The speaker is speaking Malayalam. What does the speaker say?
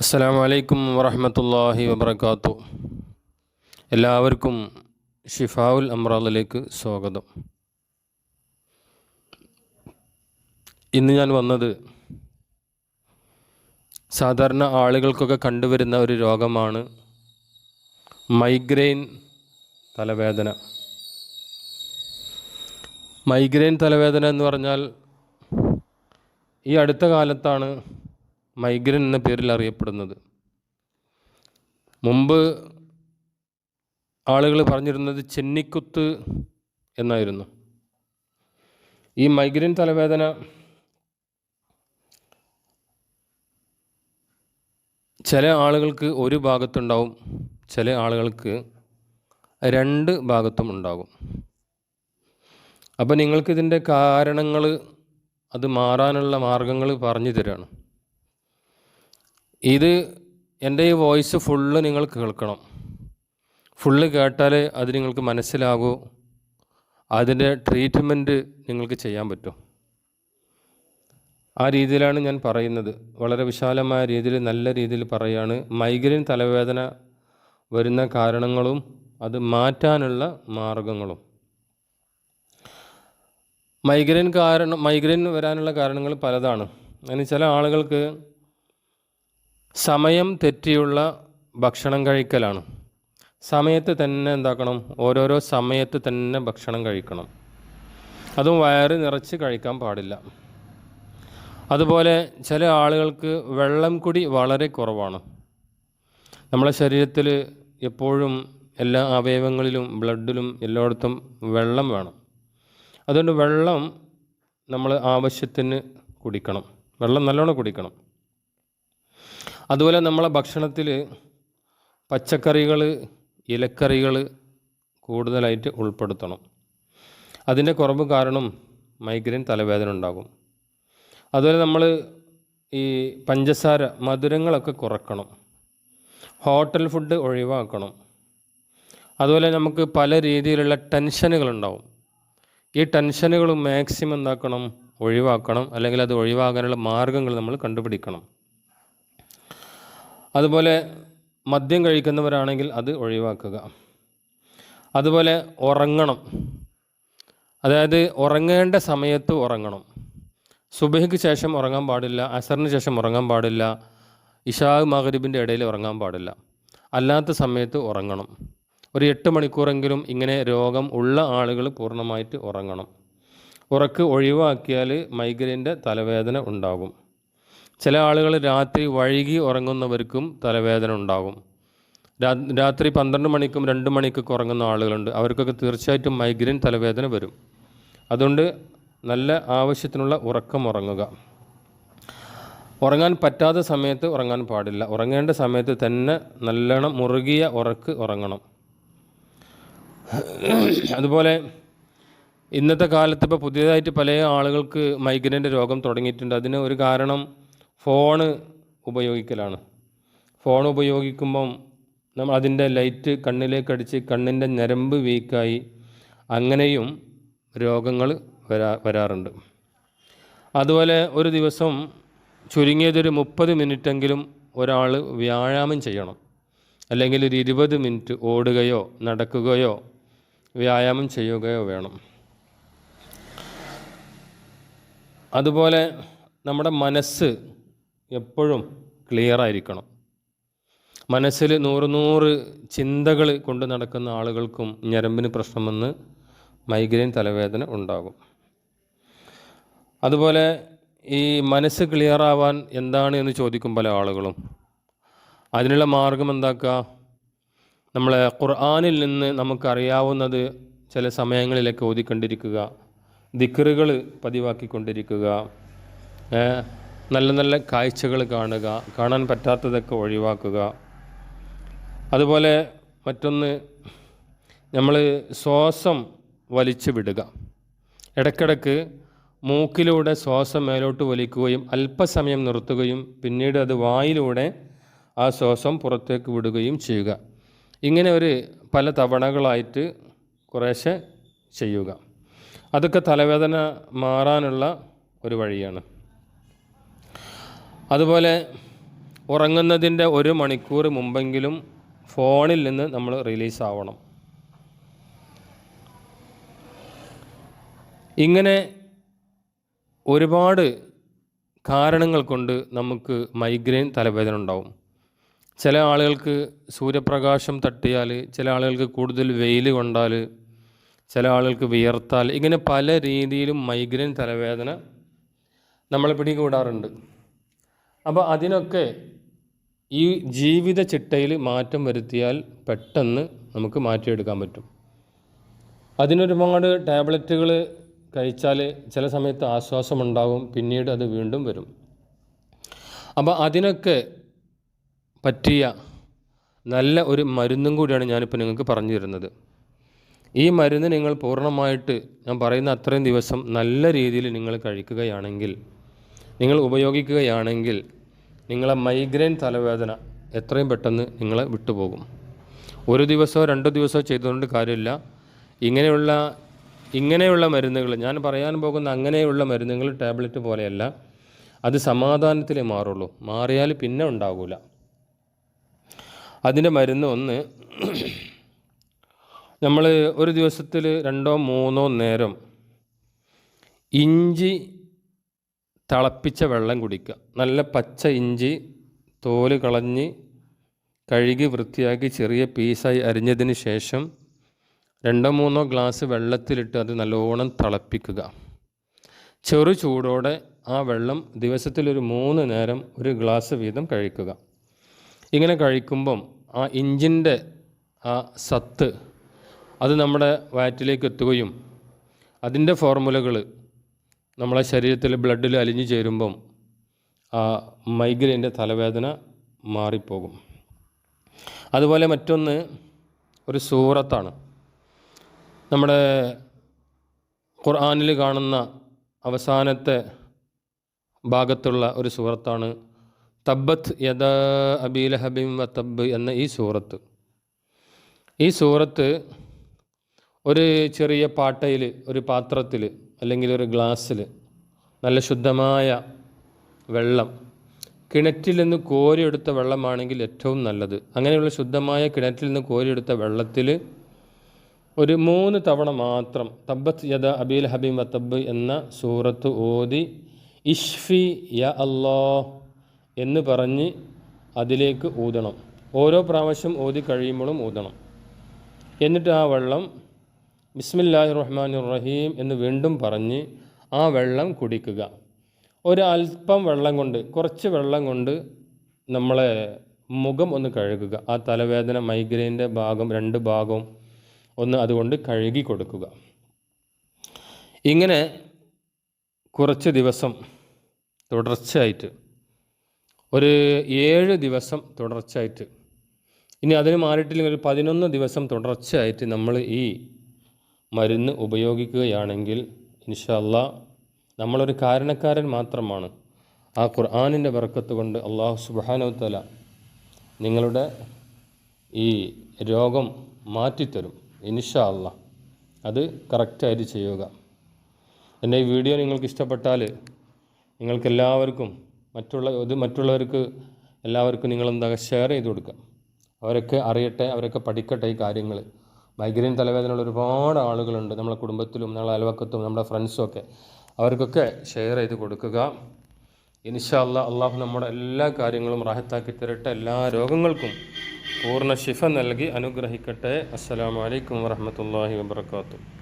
അസ്സലാമു അലൈക്കും വറഹ്മത്തുള്ളാഹി വബറകാതുഹു. എല്ലാവർക്കും ഷിഫാഉൽ അംറാദിലേക്ക് സ്വാഗതം. ഇന്ന് ഞാൻ വന്നത് സാധാരണ ആളുകൾക്കൊക്കെ കണ്ടുവരുന്ന ഒരു രോഗമാണ് മൈഗ്രെയിൻ തലവേദന. മൈഗ്രെയിൻ തലവേദന എന്ന് പറഞ്ഞാൽ ഈ അടുത്ത കാലത്താണ് മൈഗ്രെയിൻ എന്ന പേരിൽ അറിയപ്പെടുന്നത്. മുമ്പ് ആളുകൾ പറഞ്ഞിരുന്നത് ചെന്നിക്കുത്ത് എന്നായിരുന്നു. ഈ മൈഗ്രെയിൻ തലവേദന ചില ആളുകൾക്ക് ഒരു ഭാഗത്തുണ്ടാവും, ചില ആളുകൾക്ക് രണ്ട് ഭാഗത്തും ഉണ്ടാകും. അപ്പോൾ നിങ്ങൾക്കിതിൻ്റെ കാരണങ്ങൾ, അത് മാറാനുള്ള മാർഗങ്ങൾ പറഞ്ഞു തരാണ്. ഇത് എൻ്റെ ഈ വോയിസ് ഫുള്ള് നിങ്ങൾ കേൾക്കണം. ഫുള്ള് കേട്ടാൽ അത് നിങ്ങൾക്ക് മനസ്സിലാകൂ, അതിൻ്റെ ട്രീറ്റ്മെൻറ്റ് നിങ്ങൾക്ക് ചെയ്യാൻ പറ്റും. ആ രീതിയിലാണ് ഞാൻ പറയുന്നത്. വളരെ വിശാലമായ രീതിയിൽ, നല്ല രീതിയിൽ പറയുകയാണ്. മൈഗ്രെയിൻ തലവേദന വരുന്ന കാരണങ്ങളും അത് മാറ്റാനുള്ള മാർഗങ്ങളും. മൈഗ്രെയിൻ വരാനുള്ള കാരണങ്ങൾ പലതാണ്. അതിന് ചില ആളുകൾക്ക് സമയം തെറ്റിയുള്ള ഭക്ഷണം കഴിക്കലാണ്. സമയത്ത് തന്നെ എന്താക്കണം, ഓരോരോ സമയത്ത് തന്നെ ഭക്ഷണം കഴിക്കണം. അതും വയറ് നിറച്ച് കഴിക്കാൻ പാടില്ല. അതുപോലെ ചില ആളുകൾക്ക് വെള്ളം കുടി വളരെ കുറവാണ്. നമ്മളെ ശരീരത്തിൽ എപ്പോഴും എല്ലാ അവയവങ്ങളിലും ബ്ലഡിലും എല്ലായിടത്തും വെള്ളം വേണം. അതുകൊണ്ട് വെള്ളം നമ്മൾ ആവശ്യത്തിന് കുടിക്കണം, വെള്ളം നല്ലോണം കുടിക്കണം. അതുപോലെ നമ്മളെ ഭക്ഷണത്തിൽ പച്ചക്കറികൾ, ഇലക്കറികൾ കൂടുതലായിട്ട് ഉൾപ്പെടുത്തണം. അതിൻ്റെ കുറവ് കാരണം മൈഗ്രെയിൻ തലവേദന ഉണ്ടാകും. അതുപോലെ നമ്മൾ ഈ പഞ്ചസാര, മധുരങ്ങളൊക്കെ കുറക്കണം. ഹോട്ടൽ ഫുഡ് ഒഴിവാക്കണം. അതുപോലെ നമുക്ക് പല രീതിയിലുള്ള ടെൻഷനുകളുണ്ടാവും. ഈ ടെൻഷനുകൾ മാക്സിമം എന്താക്കണം, ഒഴിവാക്കണം. അല്ലെങ്കിൽ അത് ഒഴിവാക്കാനുള്ള മാർഗങ്ങൾ നമ്മൾ കണ്ടുപിടിക്കണം. അതുപോലെ മദ്യം കഴിക്കുന്നവരാണെങ്കിൽ അത് ഒഴിവാക്കുക. അതുപോലെ ഉറങ്ങണം. അതായത് ഉറങ്ങേണ്ട സമയത്ത് ഉറങ്ങണം. സുബഹിക്ക് ശേഷം ഉറങ്ങാൻ പാടില്ല, അസറിന് ശേഷം ഉറങ്ങാൻ പാടില്ല, ഇശാ മഗ്രിബിൻ്റെ ഇടയിൽ ഉറങ്ങാൻ പാടില്ല. അല്ലാത്ത സമയത്ത് ഉറങ്ങണം. ഒരു 8 മണിക്കൂറെങ്കിലും ഇങ്ങനെ രോഗം ഉള്ള ആളുകൾ പൂർണ്ണമായിട്ട് ഉറങ്ങണം. ഉറക്ക് ഒഴിവാക്കിയാൽ മൈഗ്രെയിൻ്റെ തലവേദന ഉണ്ടാകും. ചില ആളുകൾ രാത്രി വൈകി ഉറങ്ങുന്നവർക്കും തലവേദന ഉണ്ടാകും. രാത്രി 12 മണിക്കും 2 മണിക്കൊക്കെ ഉറങ്ങുന്ന ആളുകളുണ്ട്. അവർക്കൊക്കെ തീർച്ചയായിട്ടും മൈഗ്രെയിൻ തലവേദന വരും. അതുകൊണ്ട് നല്ല ആവശ്യത്തിനുള്ള ഉറക്കം ഉറങ്ങുക. ഉറങ്ങാൻ പറ്റാത്ത സമയത്ത് ഉറങ്ങാൻ പാടില്ല. ഉറങ്ങേണ്ട സമയത്ത് തന്നെ നല്ലോണം മുറുകിയ ഉറക്ക് ഉറങ്ങണം. അതുപോലെ ഇന്നത്തെ കാലത്ത് ഇപ്പോൾ പുതിയതായിട്ട് പല ആളുകൾക്ക് മൈഗ്രെയിൻ്റെ രോഗം തുടങ്ങിയിട്ടുണ്ട്. അതിന് ഒരു കാരണം ഫോണ് ഉപയോഗിക്കലാണ്. ഫോൺ ഉപയോഗിക്കുമ്പം നമ്മൾ അതിൻ്റെ ലൈറ്റ് കണ്ണിലേക്ക് അടിച്ച് കണ്ണിൻ്റെ ഞരമ്പ് വീക്കായി അങ്ങനെയും രോഗങ്ങൾ വരാറുണ്ട്. അതുപോലെ ഒരു ദിവസം ചുരുങ്ങിയതൊരു 30 മിനിറ്റെങ്കിലും ഒരാൾ വ്യായാമം ചെയ്യണം. അല്ലെങ്കിൽ ഒരു 20 മിനിറ്റ് ഓടുകയോ നടക്കുകയോ വ്യായാമം ചെയ്യുകയോ വേണം. അതുപോലെ നമ്മുടെ മനസ്സ് എപ്പോഴും ക്ലിയറായിരിക്കണം. മനസ്സിൽ 100 ചിന്തകൾ കൊണ്ട് നടക്കുന്ന ആളുകൾക്കും ഞരമ്പിന് പ്രശ്നം വന്ന് മൈഗ്രെയിൻ തലവേദന ഉണ്ടാകും. അതുപോലെ ഈ മനസ്സ് ക്ലിയറാവാൻ എന്താണ് എന്ന് ചോദിക്കും പല ആളുകളും. അതിനുള്ള മാർഗം എന്താക്കുക, നമ്മളെ ഖുർആനിൽ നിന്ന് നമുക്കറിയാവുന്നത് ചില സമയങ്ങളിലൊക്കെ ഓതിക്കൊണ്ടിരിക്കുക, ദിക്റുകൾ പതിവാക്കിക്കൊണ്ടിരിക്കുക, നല്ല നല്ല കാഴ്ചകൾ കാണുക, കാണാൻ പറ്റാത്തതൊക്കെ ഒഴിവാക്കുക. അതുപോലെ മറ്റൊന്ന്, നമ്മൾ ശ്വാസം വലിച്ചു വിടുക. ഇടയ്ക്കിടയ്ക്ക് മൂക്കിലൂടെ ശ്വാസം മേലോട്ട് വലിക്കുകയും അല്പസമയം നിർത്തുകയും പിന്നീട് അത് വായിലൂടെ ആ ശ്വാസം പുറത്തേക്ക് വിടുകയും ചെയ്യുക. ഇങ്ങനെ പല തവണകളായിട്ട് കുറേശ്ശെ ചെയ്യുക. അതൊക്കെ തലവേദന മാറാനുള്ള ഒരു വഴിയാണ്. അതുപോലെ ഉറങ്ങുന്നതിൻ്റെ 1 മണിക്കൂർ മുമ്പെങ്കിലും ഫോണിൽ നിന്ന് നമ്മൾ റിലീസ് ആവണം. ഇങ്ങനെ ഒരുപാട് കാരണങ്ങൾ കൊണ്ട് നമുക്ക് മൈഗ്രെയിൻ തലവേദന ഉണ്ടാവും. ചില ആളുകൾക്ക് സൂര്യപ്രകാശം തട്ടിയാൽ, ചില ആളുകൾക്ക് കൂടുതൽ വെയിൽ കൊണ്ടാൽ, ചില ആളുകൾക്ക് വിയർത്താൽ, ഇങ്ങനെ പല രീതിയിലും മൈഗ്രെയിൻ തലവേദന നമ്മളെ പിടികൂടാറുണ്ട്. അപ്പോൾ അതിനൊക്കെ ഈ ജീവിത ചിട്ടയിൽ മാറ്റം വരുത്തിയാൽ പെട്ടെന്ന് നമുക്ക് മാറ്റിയെടുക്കാൻ പറ്റും. അതിനൊരുപാട് ടാബ്ലറ്റുകൾ കഴിച്ചാൽ ചില സമയത്ത് ആശ്വാസമുണ്ടാകും, പിന്നീട് അത് വീണ്ടും വരും. അപ്പോൾ അതിനൊക്കെ പറ്റിയ നല്ല ഒരു മരുന്നും കൂടിയാണ് ഞാനിപ്പോൾ നിങ്ങൾക്ക് പറഞ്ഞു തരുന്നത്. ഈ മരുന്ന് നിങ്ങൾ പൂർണ്ണമായിട്ട് ഞാൻ പറയുന്ന അത്രയും ദിവസം നല്ല രീതിയിൽ നിങ്ങൾ കഴിക്കുകയാണെങ്കിൽ, നിങ്ങൾ ഉപയോഗിക്കുകയാണെങ്കിൽ, നിങ്ങളെ മൈഗ്രെയിൻ തലവേദന എത്രയും പെട്ടെന്ന് നിങ്ങളെ വിട്ടുപോകും. 1 ദിവസമോ 2 ദിവസമോ ചെയ്തുകൊണ്ട് കാര്യമില്ല. ഇങ്ങനെയുള്ള മരുന്നുകൾ, ഞാൻ പറയാൻ പോകുന്ന അങ്ങനെയുള്ള മരുന്നുകൾ ടാബ്ലറ്റ് പോലെയല്ല. അത് സമാധാനത്തിലേ മാറുള്ളൂ, മാറിയാൽ പിന്നെ ഉണ്ടാകില്ല. അതിൻ്റെ മരുന്ന് ഒന്ന്, നമ്മൾ ഒരു ദിവസത്തിൽ 2-3 നേരം ഇഞ്ചി തിളപ്പിച്ച വെള്ളം കുടിക്കുക. നല്ല പച്ച ഇഞ്ചി തോല് കളഞ്ഞ് കഴുകി വൃത്തിയാക്കി ചെറിയ പീസായി അരിഞ്ഞതിന് ശേഷം 2-3 ഗ്ലാസ് വെള്ളത്തിലിട്ട് അത് നല്ലോണം തിളപ്പിക്കുക. ചെറു ചൂടോടെ ആ വെള്ളം ദിവസത്തിലൊരു 3 നേരം 1 ഗ്ലാസ് വീതം കഴിക്കുക. ഇങ്ങനെ കഴിക്കുമ്പം ആ ഇഞ്ചിൻ്റെ ആ സത്ത് അത് നമ്മുടെ വയറ്റിലേക്ക് എത്തുകയും അതിൻ്റെ ഫോർമുലകൾ നമ്മളെ ശരീരത്തിൽ ബ്ലഡിൽ അലിഞ്ഞു ചേരുമ്പം ആ മൈഗ്രെയിൻ്റെ തലവേദന മാറിപ്പോകും. അതുപോലെ മറ്റൊന്ന് ഒരു സൂറത്താണ്. നമ്മുടെ ഖുർആനിൽ കാണുന്ന അവസാനത്തെ ഭാഗത്തുള്ള ഒരു സൂറത്താണ് തബ്ബത്ത് യദാ അബീ ലഹബിൻ വ തബ്ബ് എന്ന ഈ സൂറത്ത്. ഈ സൂറത്ത് ഒരു ചെറിയ പാട്ടയിൽ, ഒരു പാത്രത്തിൽ അല്ലെങ്കിൽ ഒരു ഗ്ലാസ്സിൽ നല്ല ശുദ്ധമായ വെള്ളം, കിണറ്റിൽ നിന്ന് കോരിയെടുത്ത വെള്ളമാണെങ്കിൽ ഏറ്റവും നല്ലത്. അങ്ങനെയുള്ള ശുദ്ധമായ കിണറ്റിൽ നിന്ന് കോരിയെടുത്ത വെള്ളത്തിൽ ഒരു 3 തവണ മാത്രം തബ്ബത്ത് യദ അബീ ലഹബിൻ വ തബ്ബ് എന്ന സൂറത്ത് ഓതി ഇഷ്ഫി യ അല്ലാഹ് എന്ന് പറഞ്ഞ് അതിലേക്ക് ഊതണം. ഓരോ പ്രാവശ്യം ഓതി കഴിയുമ്പോഴും ഊതണം. എന്നിട്ട് ആ വെള്ളം ബിസ്മില്ലാഹിർ റഹ്മാനിർ റഹീം എന്ന് വീണ്ടും പറഞ്ഞ് ആ വെള്ളം കുടിക്കുക. ഒരല്പം വെള്ളം കൊണ്ട്, കുറച്ച് വെള്ളം കൊണ്ട് നമ്മളെ മുഖം ഒന്ന് കഴുകുക. ആ തലവേദന മൈഗ്രെയിൻ്റെ ഭാഗം 2 ഭാഗവും ഒന്ന് അതുകൊണ്ട് കഴുകി കൊടുക്കുക. ഇങ്ങനെ കുറച്ച് ദിവസം തുടർച്ചയായിട്ട്, ഒരു 7 ദിവസം തുടർച്ചയായിട്ട്, ഇനി അതിന് മാറിയിട്ടില്ലെങ്കിൽ ഒരു 11 ദിവസം തുടർച്ചയായിട്ട് നമ്മൾ ഈ മരുന്ന് ഉപയോഗിക്കുകയാണെങ്കിൽ ഇൻഷാ അല്ലാഹ് നമ്മളൊരു കാരണക്കാരൻ മാത്രമാണ്. ആ ഖുർആനിൻ്റെ ബർക്കത്ത് കൊണ്ട് അല്ലാഹു സുബ്ഹാനഹു വ തആല നിങ്ങളുടെ ഈ രോഗം മാറ്റിത്തരും ഇൻഷാ അല്ലാഹ്. അത് കറക്റ്റായിട്ട് ചെയ്യുക. എൻ്റെ ഈ വീഡിയോ നിങ്ങൾക്ക് ഇഷ്ടപ്പെട്ടാൽ നിങ്ങൾക്കെല്ലാവർക്കും മറ്റുള്ളവർക്ക് എല്ലാവർക്കും നിങ്ങളെന്താ ഷെയർ ചെയ്ത് കൊടുക്കുക. അവരൊക്കെ അറിയട്ടെ, അവരൊക്കെ പഠിക്കട്ടെ ഈ കാര്യങ്ങൾ. മൈഗ്രെയിൻ തലവേദനയുള്ള ഒരുപാട് ആളുകളുണ്ട് നമ്മളെ കുടുംബത്തിലും നമ്മളെ അയൽവക്കത്തും നമ്മുടെ ഫ്രണ്ട്സും ഒക്കെ. അവർക്കൊക്കെ ഷെയർ ചെയ്ത് കൊടുക്കുക. ഇൻഷാ അല്ലാഹ് അള്ളാഹു നമ്മുടെ എല്ലാ കാര്യങ്ങളും റാഹത്താക്കി തരട്ടെ. എല്ലാ രോഗങ്ങൾക്കും പൂർണ്ണ ശിഫ നൽകി അനുഗ്രഹിക്കട്ടെ. അസ്സലാമു അലൈക്കും വറഹ്മത്തുള്ളാഹി വബറകാതുഹു.